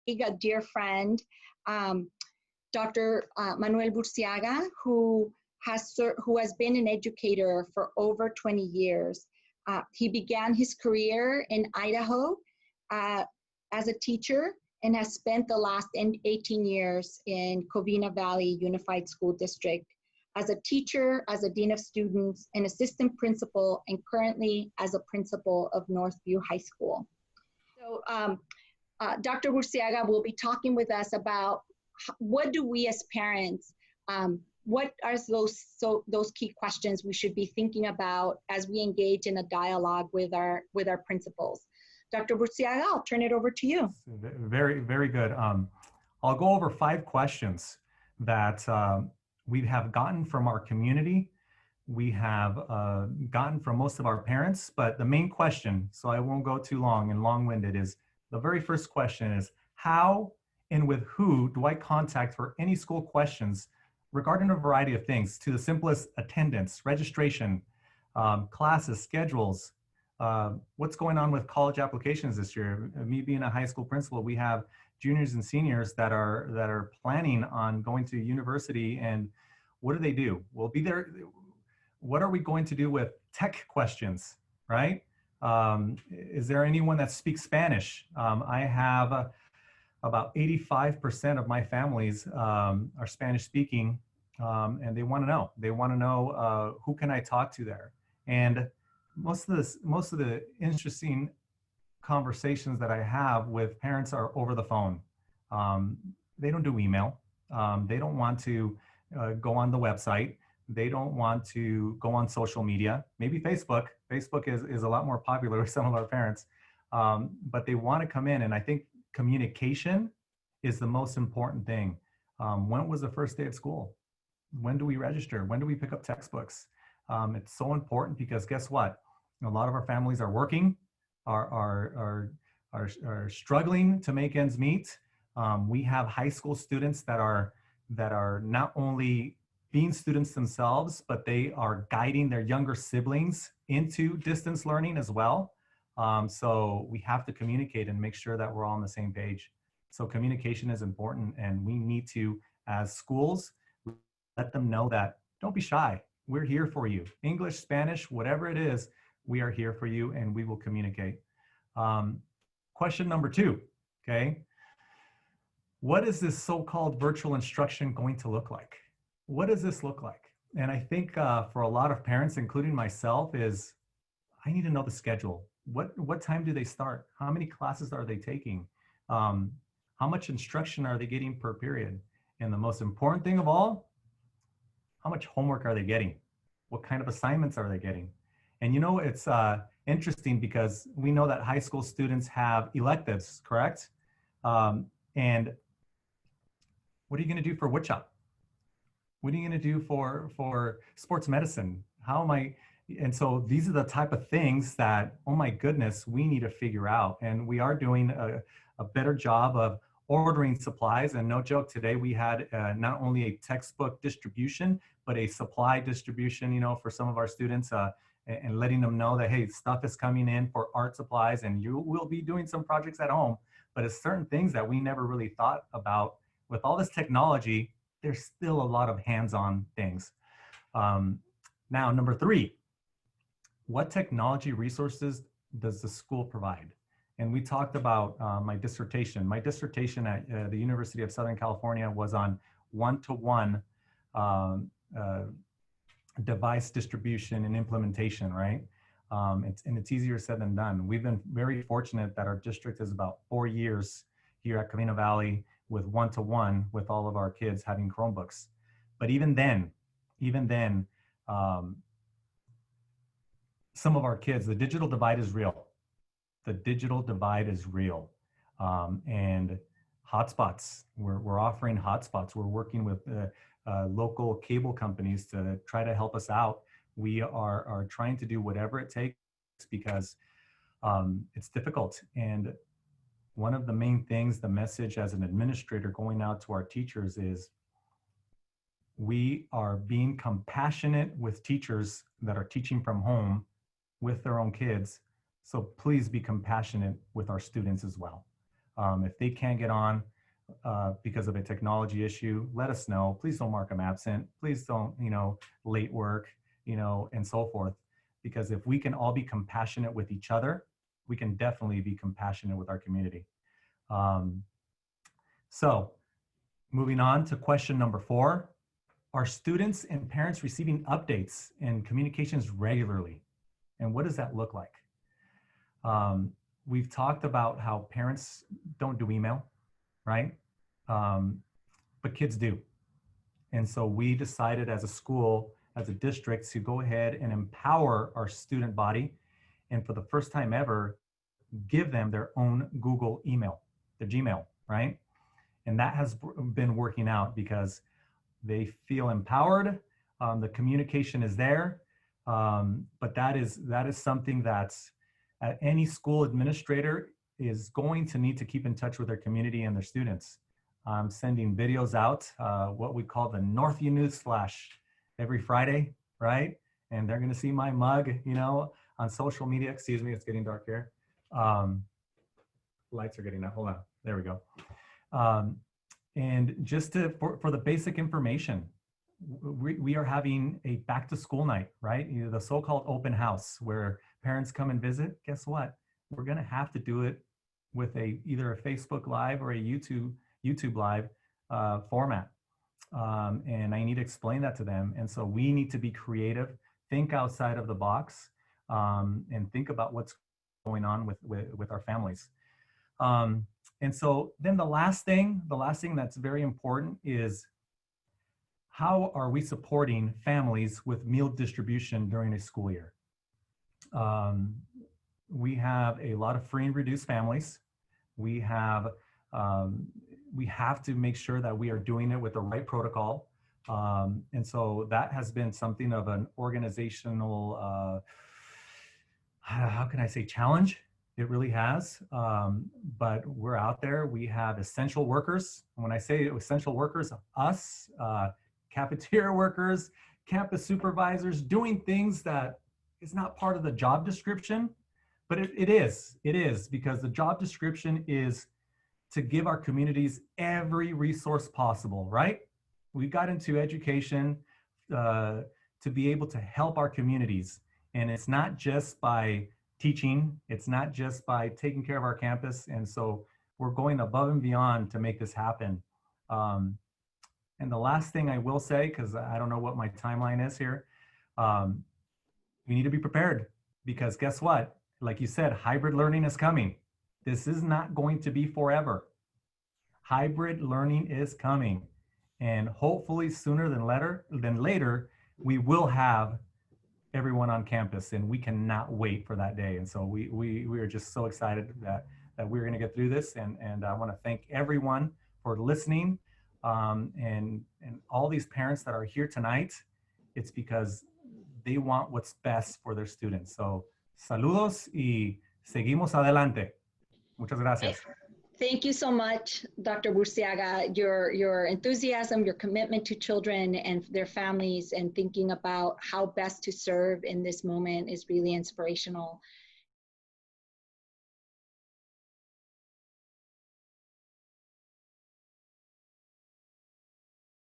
a dear friend, Dr. Manuel Burciaga, who has been an educator for over 20 years. He began his career in Idaho as a teacher and has spent the last 18 years in Covina-Valley Unified School District as a teacher, as a dean of students, an assistant principal, and currently as a principal of Northview High School. So Dr. Burciaga will be talking with us about what do we as parents, what are those key questions we should be thinking about as we engage in a dialogue with our principals. Dr. Burciaga, I'll turn it over to you. Very, very good. I'll go over 5 questions that we have gotten from our community. We have gotten from most of our parents, but the main question, so I won't go too long and long-winded, is the very first question is, how and with who do I contact for any school questions regarding a variety of things, to the simplest attendance, registration, classes, schedules, what's going on with college applications this year. Me being a high school principal, we have juniors and seniors that are planning on going to university, and what do they do? We'll be there. What are we going to do with tech questions, right? Is there anyone that speaks Spanish? I have about 85% of my families are Spanish speaking, and they want to know. They want to know who can I talk to there. And most of the interesting conversations that I have with parents are over the phone. They don't do email. They don't want to go on the website. They don't want to go on social media. Maybe Facebook. Facebook is a lot more popular with some of our parents, but they want to come in. And I think communication is the most important thing. When was the first day of school? When do we register? When do we pick up textbooks? It's so important because guess what? A lot of our families are working, are struggling to make ends meet. We have high school students that are not only being students themselves, but they are guiding their younger siblings into distance learning as well. So we have to communicate and make sure that we're all on the same page. So communication is important, and we need to, as schools, let them know that don't be shy. We're here for you. English, Spanish, whatever it is, we are here for you, and we will communicate. Question number 2, okay? What is this so-called virtual instruction going to look like? What does this look like? And I think for a lot of parents, including myself, is I need to know the schedule. What time do they start? How many classes are they taking? How much instruction are they getting per period? And the most important thing of all, how much homework are they getting? What kind of assignments are they getting? And you know, it's interesting because we know that high school students have electives, correct? And what are you gonna do for woodshop? What are you gonna do for sports medicine? How am I? And so these are the type of things that, oh my goodness, we need to figure out. And we are doing a better job of ordering supplies. And no joke, today we had not only a textbook distribution, but a supply distribution, you know, for some of our students, and letting them know that, hey, stuff is coming in for art supplies, and you will be doing some projects at home. But it's certain things that we never really thought about. With all this technology, there's still a lot of hands-on things. Now, number 3, what technology resources does the school provide? And we talked about my dissertation. My dissertation at the University of Southern California was on one-to-one device distribution and implementation, right? It's easier said than done. We've been very fortunate that our district is about 4 years here at Covina-Valley with one-to-one with all of our kids having Chromebooks. But even then, some of our kids, the digital divide is real. The digital divide is real. And hotspots, we're offering hotspots. We're working with local cable companies to try to help us out. We are trying to do whatever it takes because it's difficult. And one of the main things, the message as an administrator going out to our teachers is we are being compassionate with teachers that are teaching from home with their own kids. So please be compassionate with our students as well. If they can't get on because of a technology issue, let us know. Please don't mark them absent. Please don't, late work, and so forth. Because if we can all be compassionate with each other, we can definitely be compassionate with our community. So moving on to question number 4, are students and parents receiving updates and communications regularly? And what does that look like? We've talked about how parents don't do email, right? But kids do. And so we decided as a school, as a district, to go ahead and empower our student body. And for the first time ever, give them their own Google email, their Gmail, right? And that has been working out because they feel empowered. The communication is there. But that is something that's any school administrator is going to need to keep in touch with their community and their students. I'm sending videos out, what we call the Northview News Flash every Friday, right? And they're gonna see my mug, on social media. Excuse me, it's getting dark here. Lights are getting out, hold on, there we go. And just for the basic information, we are having a back to school night, right? The so-called open house where parents come and visit. Guess what? We're gonna have to do it with either a Facebook Live or a YouTube Live format. And I need to explain that to them. And so we need to be creative, think outside of the box, and think about what's going on with our families. And so then the last thing that's very important is, how are we supporting families with meal distribution during a school year? We have a lot of free and reduced families. We have to make sure that we are doing it with the right protocol. And so that has been something of an organizational, how can I say, challenge? It really has. But we're out there. We have essential workers. And when I say essential workers, us, cafeteria workers, campus supervisors, doing things that is not part of the job description, but it is because the job description is to give our communities every resource possible, right? We got into education to be able to help our communities. And it's not just by teaching, it's not just by taking care of our campus. And so we're going above and beyond to make this happen. And the last thing I will say, because I don't know what my timeline is here, we need to be prepared, because guess what? Like you said, hybrid learning is coming. This is not going to be forever. Hybrid learning is coming. And hopefully sooner than later, we will have everyone on campus, and we cannot wait for that day. And so we are just so excited that we're going to get through this. And I want to thank everyone for listening. And all these parents that are here tonight, it's because they want what's best for their students. So saludos y seguimos adelante. Muchas gracias. Thank you so much, Dr. Burciaga. Your enthusiasm, your commitment to children and their families, and thinking about how best to serve in this moment is really inspirational.